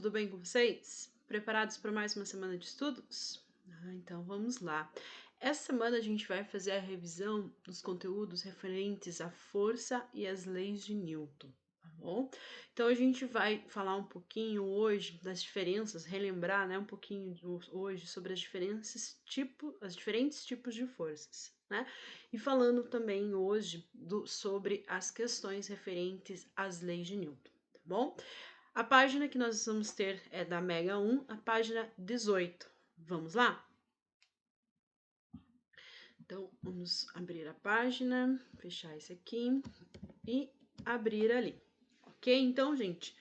tudo bem com vocês? Preparados para mais uma semana de estudos? Então vamos lá. Essa semana a gente vai fazer a revisão dos conteúdos referentes à força e às leis de Newton, tá bom? Então a gente vai falar um pouquinho hoje das diferenças, relembrar, né, um pouquinho hoje sobre as diferentes tipos de forças, né? E falando também hoje sobre as questões referentes às leis de Newton, tá bom? A página que nós vamos ter é da Mega 1, a página 18. Vamos lá? Então, vamos abrir a página, fechar esse aqui e abrir ali. Ok? Então, gente,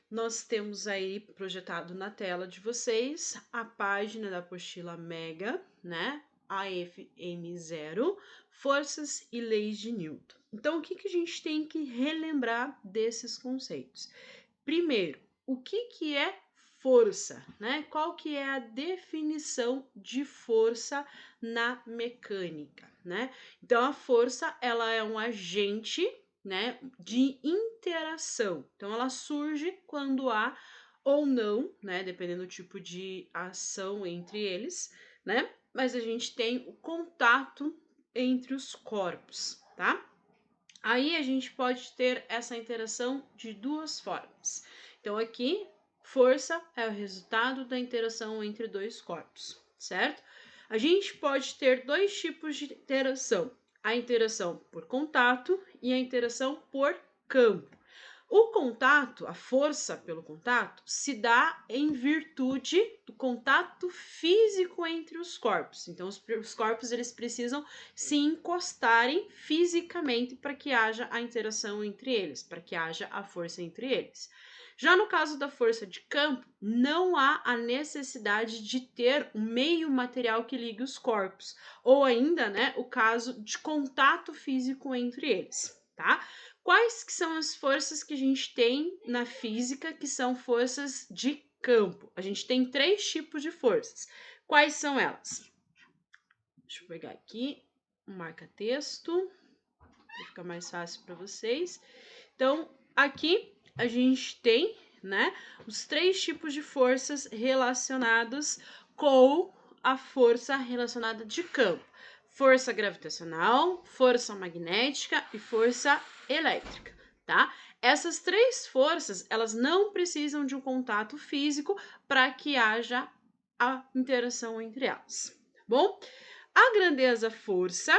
nós temos aí projetado na tela de vocês a página da apostila Mega, né? AFM0, Forças e Leis de Newton. Então, o que a gente tem que relembrar desses conceitos? Primeiro, o que é força, né? Qual que é a definição de força na mecânica, né? Então, a força, ela é um agente, né, de interação. Então, ela surge quando há ou não, né, dependendo do tipo de ação entre eles, né? Mas a gente tem o contato entre os corpos, tá? Aí a gente pode ter essa interação de duas formas. Então, aqui, força é o resultado da interação entre dois corpos, certo? A gente pode ter dois tipos de interação: a interação por contato e a interação por campo. O contato, a força pelo contato, se dá em virtude do contato físico entre os corpos. Então, os corpos eles precisam se encostarem fisicamente para que haja a interação entre eles, para que haja a força entre eles. Já no caso da força de campo, não há a necessidade de ter um meio material que ligue os corpos, ou ainda, né, o caso de contato físico entre eles, tá? Quais que são as forças que a gente tem na física que são forças de campo? A gente tem três tipos de forças. Quais são elas? Deixa eu pegar aqui um marca-texto para ficar mais fácil para vocês. Então, aqui a gente tem, né, os três tipos de forças relacionados com a força relacionada de campo: força gravitacional, força magnética e força elétrica, tá? Essas três forças, elas não precisam de um contato físico para que haja a interação entre elas, tá bom? A grandeza força,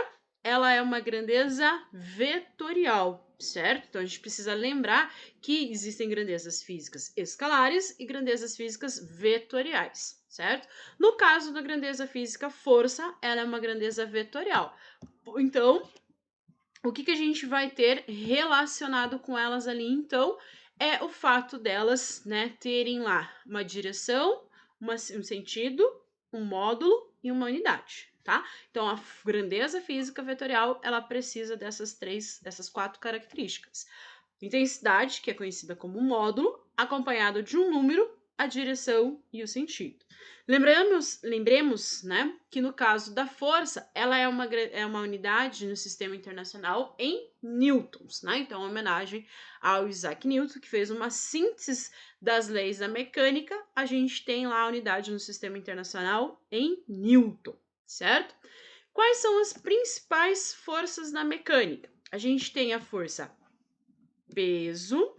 ela é uma grandeza vetorial, certo? Então a gente precisa lembrar que existem grandezas físicas escalares e grandezas físicas vetoriais, certo? No caso da grandeza física força, ela é uma grandeza vetorial. Então, o que a gente vai ter relacionado com elas ali, então, é o fato delas, né, terem lá uma direção, um sentido, um módulo e uma unidade, tá? Então, a grandeza física vetorial, ela precisa dessas quatro características: intensidade, que é conhecida como módulo, acompanhado de um número, a direção e o sentido. Lembremos, né, que no caso da força, ela é uma unidade no sistema internacional em newtons, né? Então, homenagem ao Isaac Newton, que fez uma síntese das leis da mecânica, a gente tem lá a unidade no sistema internacional em newton, certo? Quais são as principais forças na mecânica? A gente tem a força peso,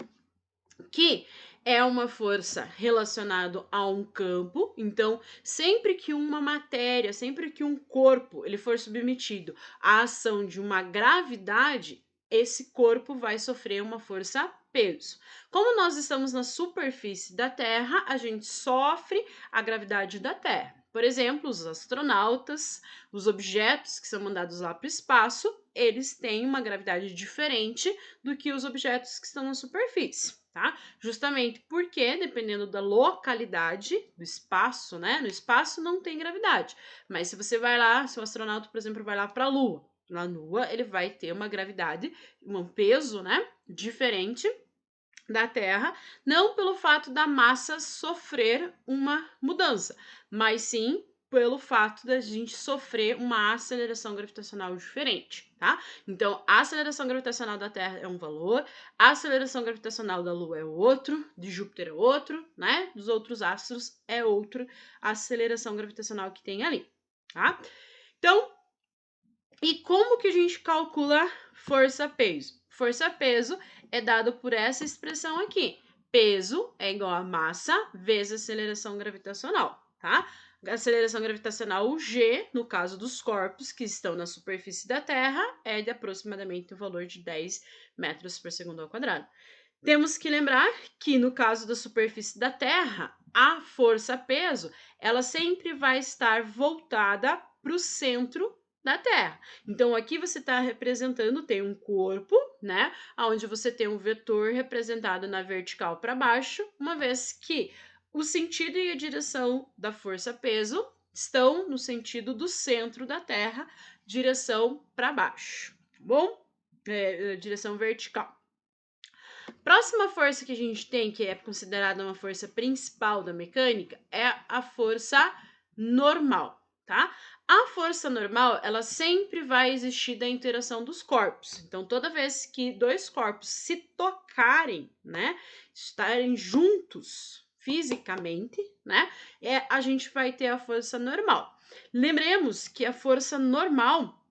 que é uma força relacionada a um campo. Então, sempre que uma matéria, sempre que um corpo ele for submetido à ação de uma gravidade, esse corpo vai sofrer uma força peso. Como nós estamos na superfície da Terra, a gente sofre a gravidade da Terra. Por exemplo, os astronautas, os objetos que são mandados lá para o espaço, eles têm uma gravidade diferente do que os objetos que estão na superfície, tá? Justamente porque, dependendo da localidade do espaço, né? No espaço não tem gravidade, mas se você vai lá, se o astronauta, por exemplo, vai lá para a Lua, na Lua ele vai ter uma gravidade, um peso, né? Diferente da Terra, não pelo fato da massa sofrer uma mudança, mas sim pelo fato da gente sofrer uma aceleração gravitacional diferente, tá? Então, a aceleração gravitacional da Terra é um valor, a aceleração gravitacional da Lua é outro, de Júpiter é outro, né? Dos outros astros é outra aceleração gravitacional que tem ali, tá? Então, e como que a gente calcula força-peso? Força-peso é dado por essa expressão aqui. Peso é igual a massa vezes aceleração gravitacional, tá? A aceleração gravitacional, G, no caso dos corpos que estão na superfície da Terra, é de aproximadamente o valor de 10 metros por segundo ao quadrado. Temos que lembrar que no caso da superfície da Terra, a força-peso, ela sempre vai estar voltada para o centro da Terra. Então, aqui você está representando, tem um corpo, né? Onde você tem um vetor representado na vertical para baixo, uma vez que o sentido e a direção da força-peso estão no sentido do centro da Terra, direção para baixo, tá bom? Direção vertical. Próxima força que a gente tem, que é considerada uma força principal da mecânica, é a força normal, tá? A força normal, ela sempre vai existir da interação dos corpos. Então, toda vez que dois corpos se tocarem, né, estarem juntos fisicamente, né, a gente vai ter a força normal. Lembremos que a força normal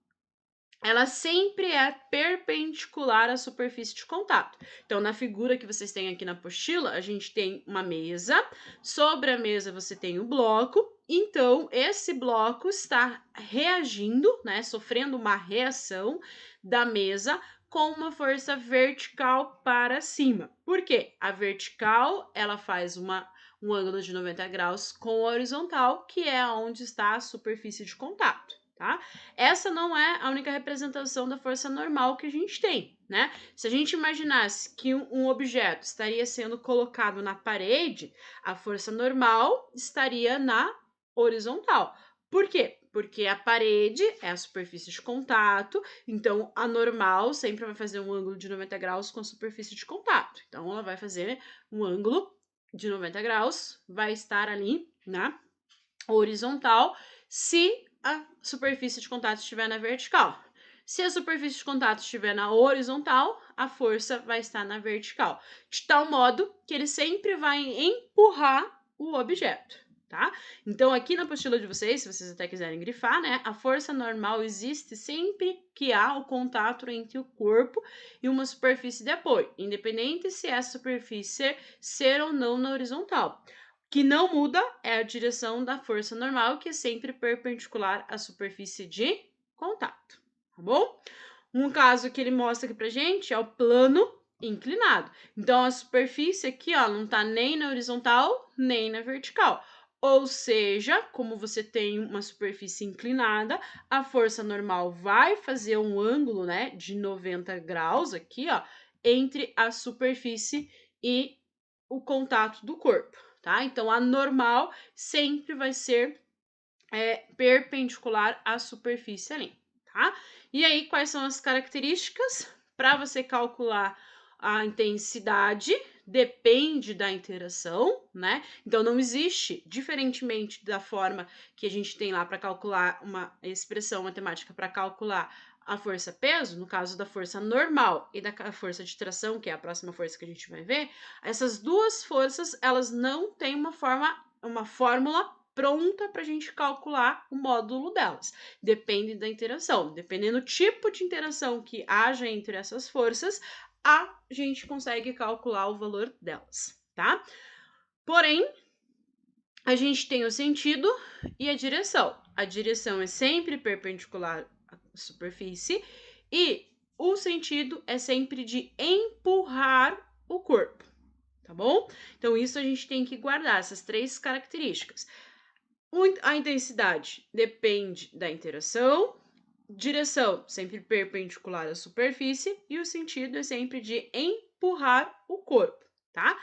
ela sempre é perpendicular à superfície de contato. Então, na figura que vocês têm aqui na apostila, a gente tem uma mesa, sobre a mesa você tem o bloco, então esse bloco está reagindo, né, sofrendo uma reação da mesa com uma força vertical para cima. Por quê? A vertical, ela faz um ângulo de 90 graus com a horizontal, que é onde está a superfície de contato. Tá? Essa não é a única representação da força normal que a gente tem, né? Se a gente imaginasse que um objeto estaria sendo colocado na parede, a força normal estaria na horizontal. Por quê? Porque a parede é a superfície de contato, então a normal sempre vai fazer um ângulo de 90 graus com a superfície de contato. Então ela vai fazer um ângulo de 90 graus, vai estar ali na horizontal, se a superfície de contato estiver na vertical. Se a superfície de contato estiver na horizontal, a força vai estar na vertical, de tal modo que ele sempre vai empurrar o objeto, tá? Então, aqui na apostila de vocês, se vocês até quiserem grifar, né, a força normal existe sempre que há o contato entre o corpo e uma superfície de apoio, independente se essa superfície ser ou não na horizontal. Que não muda é a direção da força normal, que é sempre perpendicular à superfície de contato, tá bom? Um caso que ele mostra aqui pra gente é o plano inclinado. Então, a superfície aqui, ó, não tá nem na horizontal, nem na vertical. Ou seja, como você tem uma superfície inclinada, a força normal vai fazer um ângulo, né, de 90 graus aqui, ó, entre a superfície e o contato do corpo. Tá? Então, a normal sempre vai ser perpendicular à superfície ali, tá? E aí, quais são as características? Para você calcular a intensidade, depende da interação, né? Então, não existe, diferentemente da forma que a gente tem lá para calcular uma expressão matemática para calcular a força-peso, no caso da força normal e da força de tração, que é a próxima força que a gente vai ver, essas duas forças, elas não têm uma fórmula pronta para a gente calcular o módulo delas. Depende da interação. Dependendo do tipo de interação que haja entre essas forças, a gente consegue calcular o valor delas, tá? Porém, a gente tem o sentido e a direção. A direção é sempre perpendicular à superfície e o sentido é sempre de empurrar o corpo, tá bom? Então, isso a gente tem que guardar, essas três características. A intensidade depende da interação, direção sempre perpendicular à superfície e o sentido é sempre de empurrar o corpo, tá?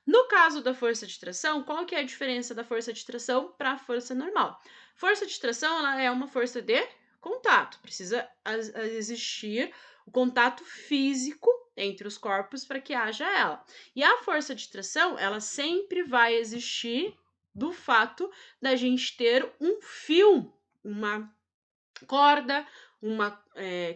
No caso da força de tração, qual que é a diferença da força de tração para a força normal? Força de tração, ela é uma força de contato, precisa existir o contato físico entre os corpos para que haja ela. E a força de tração, ela sempre vai existir do fato da gente ter um fio, uma corda, uma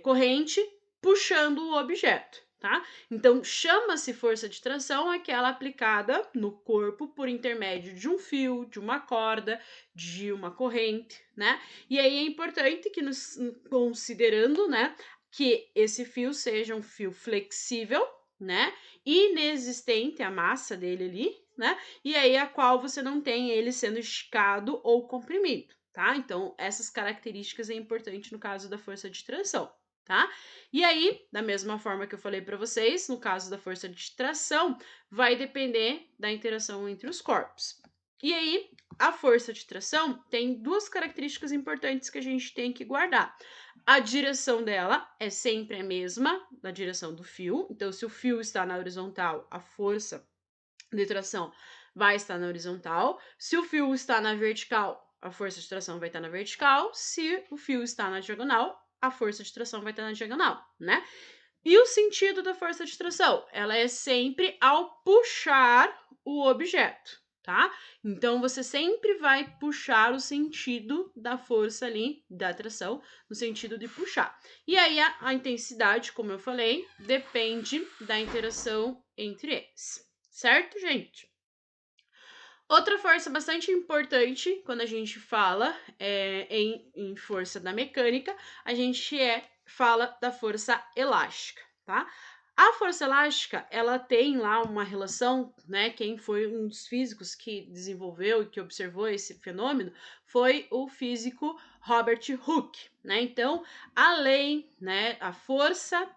corrente puxando o objeto, tá? Então, chama-se força de tração aquela aplicada no corpo por intermédio de um fio, de uma corda, de uma corrente, né? E aí é importante que considerando, né, que esse fio seja um fio flexível, né, inexistente a massa dele ali, né, e aí a qual você não tem ele sendo esticado ou comprimido, tá? Então, essas características é importante no caso da força de tração, tá? E aí, da mesma forma que eu falei para vocês, no caso da força de tração, vai depender da interação entre os corpos. E aí, a força de tração tem duas características importantes que a gente tem que guardar. A direção dela é sempre a mesma da direção do fio. Então, se o fio está na horizontal, a força de tração vai estar na horizontal. Se o fio está na vertical, a força de tração vai estar na vertical. Se o fio está na diagonal, a força de tração vai estar na diagonal, né? E o sentido da força de tração? Ela é sempre ao puxar o objeto, tá? Então, você sempre vai puxar o sentido da força ali, da tração, no sentido de puxar. E aí, a intensidade, como eu falei, depende da interação entre eles. Certo, gente? Outra força bastante importante quando a gente fala em força da mecânica, a gente fala da força elástica, tá? A força elástica, ela tem lá uma relação, né? Quem foi um dos físicos que desenvolveu e que observou esse fenômeno foi o físico Robert Hooke, né? Então, a lei, né? A força,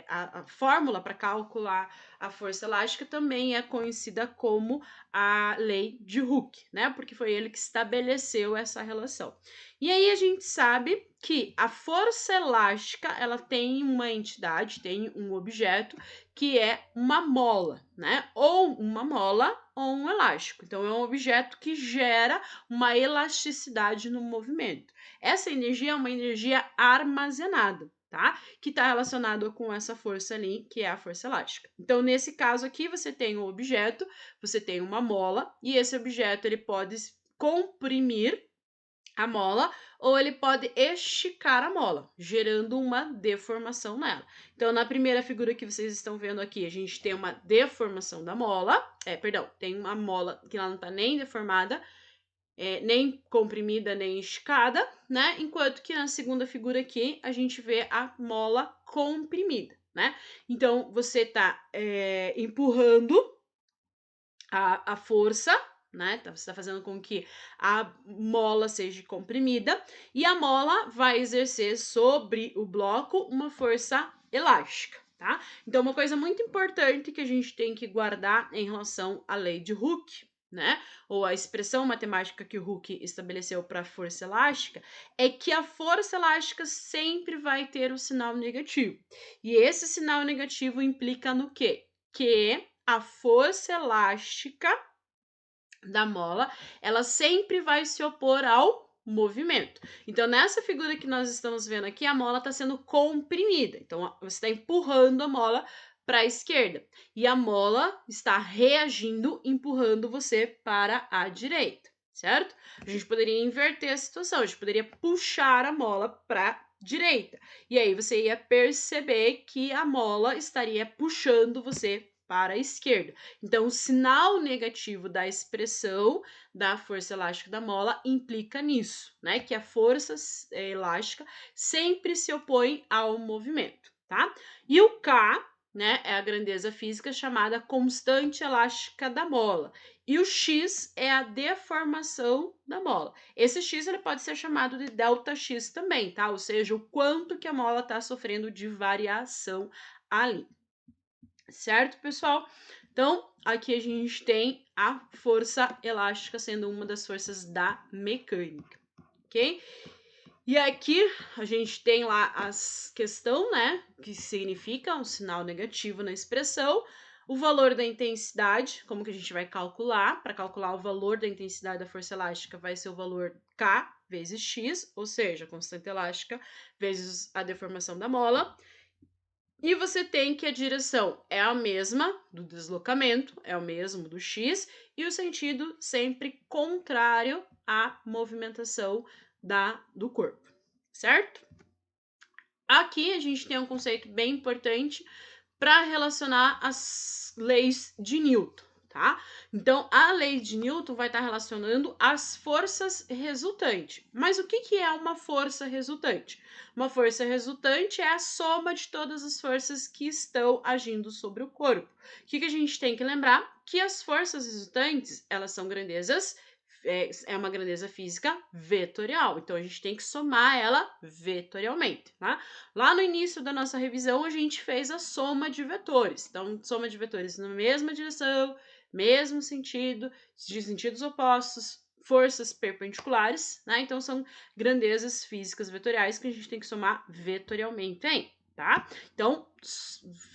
a fórmula para calcular a força elástica também é conhecida como a lei de Hooke, né? Porque foi ele que estabeleceu essa relação. E aí a gente sabe que a força elástica, ela tem uma entidade, tem um objeto que é uma mola, né? Ou uma mola ou um elástico. Então é um objeto que gera uma elasticidade no movimento. Essa energia é uma energia armazenada, tá? Que está relacionado com essa força ali, que é a força elástica. Então, nesse caso aqui, você tem um objeto, você tem uma mola, e esse objeto ele pode comprimir a mola ou ele pode esticar a mola, gerando uma deformação nela. Então, na primeira figura que vocês estão vendo aqui, a gente tem uma deformação da mola, tem uma mola que ela não está nem deformada, nem comprimida, nem esticada, né? Enquanto que na segunda figura aqui, a gente vê a mola comprimida, né? Então, você tá empurrando a força, né? Você está fazendo com que a mola seja comprimida e a mola vai exercer sobre o bloco uma força elástica, tá? Então, uma coisa muito importante que a gente tem que guardar em relação à lei de Hooke, né? Ou a expressão matemática que o Hooke estabeleceu para a força elástica, é que a força elástica sempre vai ter o sinal negativo. E esse sinal negativo implica no quê? Que a força elástica da mola, ela sempre vai se opor ao movimento. Então, nessa figura que nós estamos vendo aqui, a mola está sendo comprimida. Então, você está empurrando a mola para a esquerda e a mola está reagindo, empurrando você para a direita, certo? A gente poderia inverter a situação, a gente poderia puxar a mola para a direita e aí você ia perceber que a mola estaria puxando você para a esquerda. Então, o sinal negativo da expressão da força elástica da mola implica nisso, né? Que a força elástica sempre se opõe ao movimento, tá? E o K, né, é a grandeza física chamada constante elástica da mola. E o X é a deformação da mola. Esse X ele pode ser chamado de delta X também, tá? Ou seja, o quanto que a mola está sofrendo de variação ali. Certo, pessoal? Então, aqui a gente tem a força elástica sendo uma das forças da mecânica, ok? E aqui a gente tem lá as questão, né? Que significa um sinal negativo na expressão. O valor da intensidade, como que a gente vai calcular? Para calcular o valor da intensidade da força elástica, vai ser o valor K vezes X, ou seja, a constante elástica vezes a deformação da mola. E você tem que a direção é a mesma do deslocamento, é o mesmo do x, e o sentido sempre contrário à movimentação do corpo, certo? Aqui a gente tem um conceito bem importante para relacionar as leis de Newton, tá? Então, a lei de Newton vai estar relacionando as forças resultantes. Mas o que é uma força resultante? Uma força resultante é a soma de todas as forças que estão agindo sobre o corpo. O que a gente tem que lembrar? Que as forças resultantes, elas são grandezas é uma grandeza física vetorial, então a gente tem que somar ela vetorialmente, tá? Lá no início da nossa revisão, a gente fez a soma de vetores. Então, soma de vetores na mesma direção, mesmo sentido, de sentidos opostos, forças perpendiculares, né? Então, são grandezas físicas vetoriais que a gente tem que somar vetorialmente, hein? Tá? Então,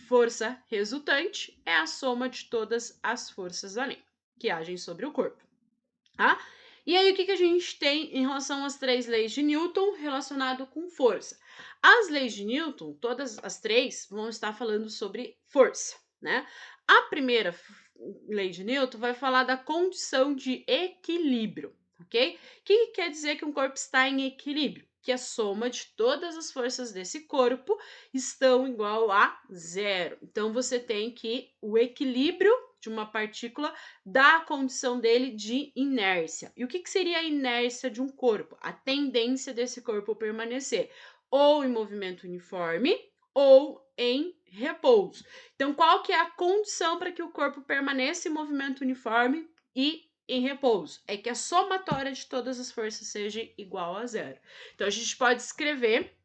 força resultante é a soma de todas as forças ali que agem sobre o corpo, tá? E aí, o que a gente tem em relação às 3 leis de Newton relacionado com força? As leis de Newton, todas as 3, vão estar falando sobre força, né? A primeira lei de Newton vai falar da condição de equilíbrio, ok? O que quer dizer que um corpo está em equilíbrio? Que a soma de todas as forças desse corpo estão igual a zero. Então, você tem que o equilíbrio de uma partícula dá a condição dele de inércia. E o que seria a inércia de um corpo? A tendência desse corpo permanecer ou em movimento uniforme ou em repouso. Então, qual que é a condição para que o corpo permaneça em movimento uniforme e em repouso? É que a somatória de todas as forças seja igual a zero. Então, a gente pode escrever,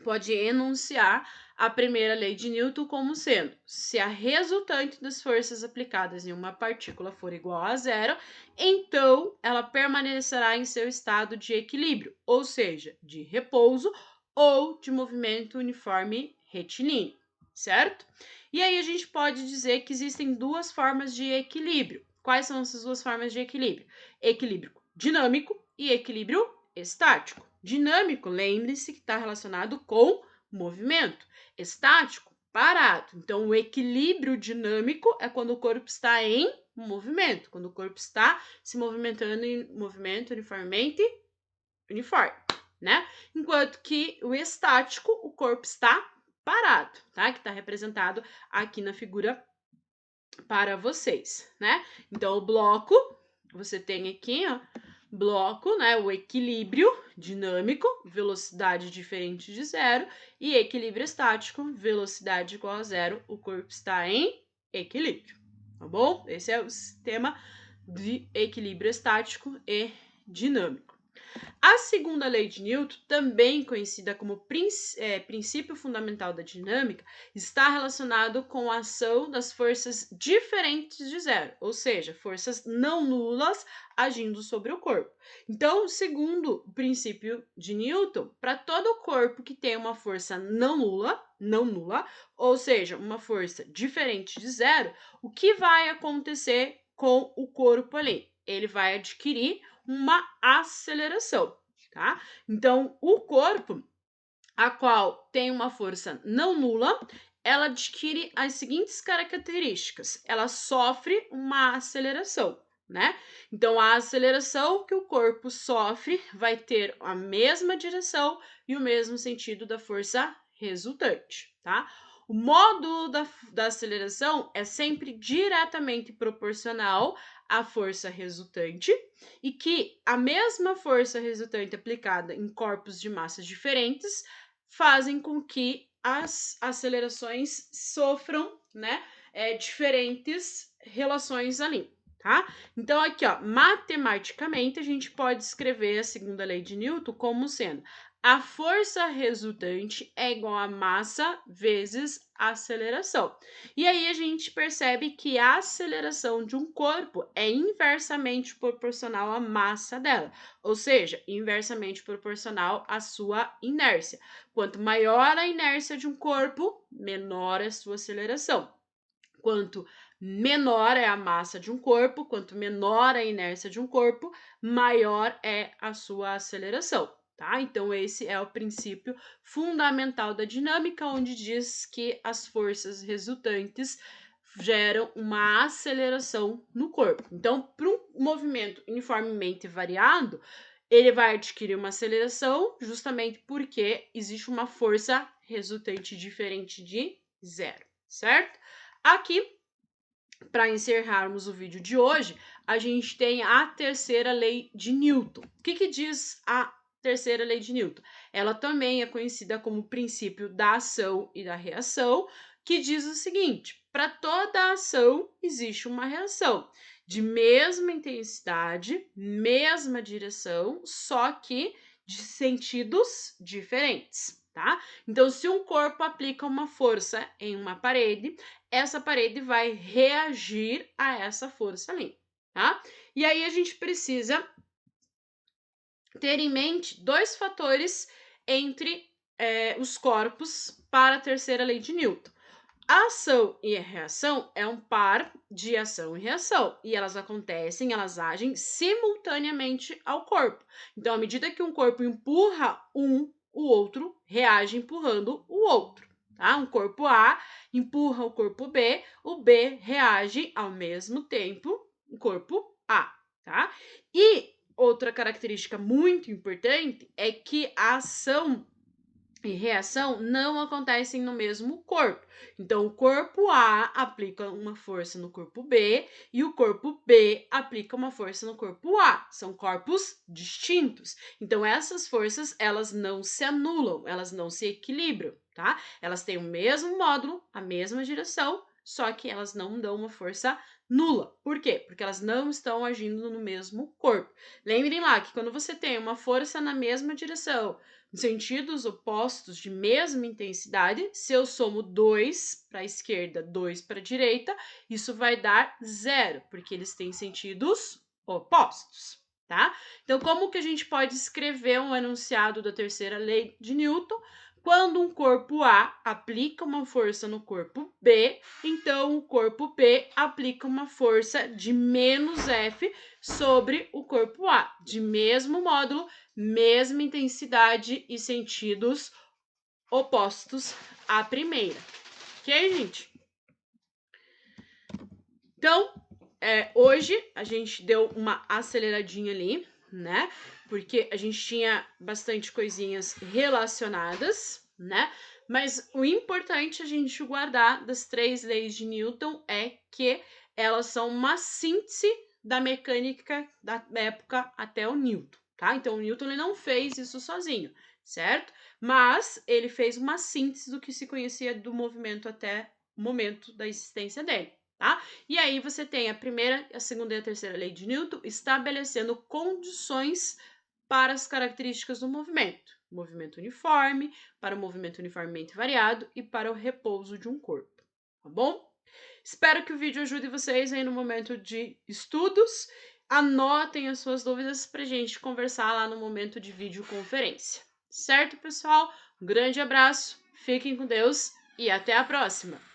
pode enunciar a primeira lei de Newton como sendo: se a resultante das forças aplicadas em uma partícula for igual a zero, então ela permanecerá em seu estado de equilíbrio, ou seja, de repouso ou de movimento uniforme retilíneo, certo? E aí a gente pode dizer que existem duas formas de equilíbrio. Quais são essas duas formas de equilíbrio? Equilíbrio dinâmico e equilíbrio estático. Dinâmico, lembre-se que está relacionado com movimento. Estático, parado. Então, o equilíbrio dinâmico é quando o corpo está em movimento, quando o corpo está se movimentando em movimento uniformemente uniforme, né? Enquanto que o estático, o corpo está parado, tá? Que está representado aqui na figura para vocês, né? Então, o bloco, você tem aqui, ó, bloco, né? O equilíbrio dinâmico, velocidade diferente de zero, e equilíbrio estático, velocidade igual a zero, o corpo está em equilíbrio, tá bom? Esse é o sistema de equilíbrio estático e dinâmico. A segunda lei de Newton, também conhecida como princípio fundamental da dinâmica, está relacionado com a ação das forças diferentes de zero, ou seja, forças não nulas agindo sobre o corpo. Então, segundo o princípio de Newton, para todo corpo que tem uma força não nula, ou seja, uma força diferente de zero, o que vai acontecer com o corpo ali? Ele vai adquirir uma aceleração, tá? Então, o corpo, a qual tem uma força não nula, ela adquire as seguintes características: ela sofre uma aceleração, né? Então, a aceleração que o corpo sofre vai ter a mesma direção e o mesmo sentido da força resultante, tá? O módulo da aceleração é sempre diretamente proporcional à força resultante e que a mesma força resultante aplicada em corpos de massas diferentes fazem com que as acelerações sofram, né, diferentes relações ali, tá? Então, aqui, ó, matematicamente, a gente pode escrever a segunda lei de Newton como sendo: a força resultante é igual a massa vezes a aceleração. E aí a gente percebe que a aceleração de um corpo é inversamente proporcional à massa dela, ou seja, inversamente proporcional à sua inércia. Quanto maior a inércia de um corpo, menor é a sua aceleração. Quanto menor é a massa de um corpo, quanto menor a inércia de um corpo, maior é a sua aceleração. tá? Então, esse é o princípio fundamental da dinâmica, onde diz que as forças resultantes geram uma aceleração no corpo. Então, para um movimento uniformemente variado, ele vai adquirir uma aceleração justamente porque existe uma força resultante diferente de zero, certo? Aqui, para encerrarmos o vídeo de hoje, a gente tem a terceira lei de Newton. O que diz a terceira lei de Newton? Ela também é conhecida como princípio da ação e da reação, que diz o seguinte: para toda ação existe uma reação de mesma intensidade, mesma direção, só que de sentidos diferentes, tá? Então, se um corpo aplica uma força em uma parede, essa parede vai reagir a essa força ali, tá? E aí a gente precisa ter em mente dois fatores entre os corpos para a terceira lei de Newton. A ação e a reação é um par de ação e reação, e elas acontecem, elas agem simultaneamente ao corpo. Então, à medida que um corpo empurra o outro reage empurrando o outro, tá? Um corpo A empurra o corpo B, o B reage ao mesmo tempo o corpo A, tá? E outra característica muito importante é que a ação e reação não acontecem no mesmo corpo. Então, o corpo A aplica uma força no corpo B e o corpo B aplica uma força no corpo A. São corpos distintos. Então, essas forças, elas não se anulam, elas não se equilibram, tá? Elas têm o mesmo módulo, a mesma direção, só que elas não dão uma força nula. Por quê? Porque elas não estão agindo no mesmo corpo. Lembrem lá que quando você tem uma força na mesma direção, sentidos opostos de mesma intensidade, se eu somo 2 para a esquerda, 2 para a direita, isso vai dar zero, porque eles têm sentidos opostos, tá? Então, como que a gente pode escrever um enunciado da terceira lei de Newton? Quando um corpo A aplica uma força no corpo B, então o corpo B aplica uma força de menos F sobre o corpo A, de mesmo módulo, mesma intensidade e sentidos opostos à primeira. Ok, gente? Então, hoje a gente deu uma aceleradinha ali, né? Porque a gente tinha bastante coisinhas relacionadas, né? Mas o importante a gente guardar das três leis de Newton é que elas são uma síntese da mecânica da época até o Newton, tá? Então, o Newton ele não fez isso sozinho, certo? Mas ele fez uma síntese do que se conhecia do movimento até o momento da existência dele, tá? E aí você tem a primeira, a segunda e a terceira lei de Newton estabelecendo condições para as características do movimento. Movimento uniforme, para o movimento uniformemente variado e para o repouso de um corpo, tá bom? Espero que o vídeo ajude vocês aí no momento de estudos. Anotem as suas dúvidas para a gente conversar lá no momento de videoconferência. Certo, pessoal? Um grande abraço, fiquem com Deus e até a próxima!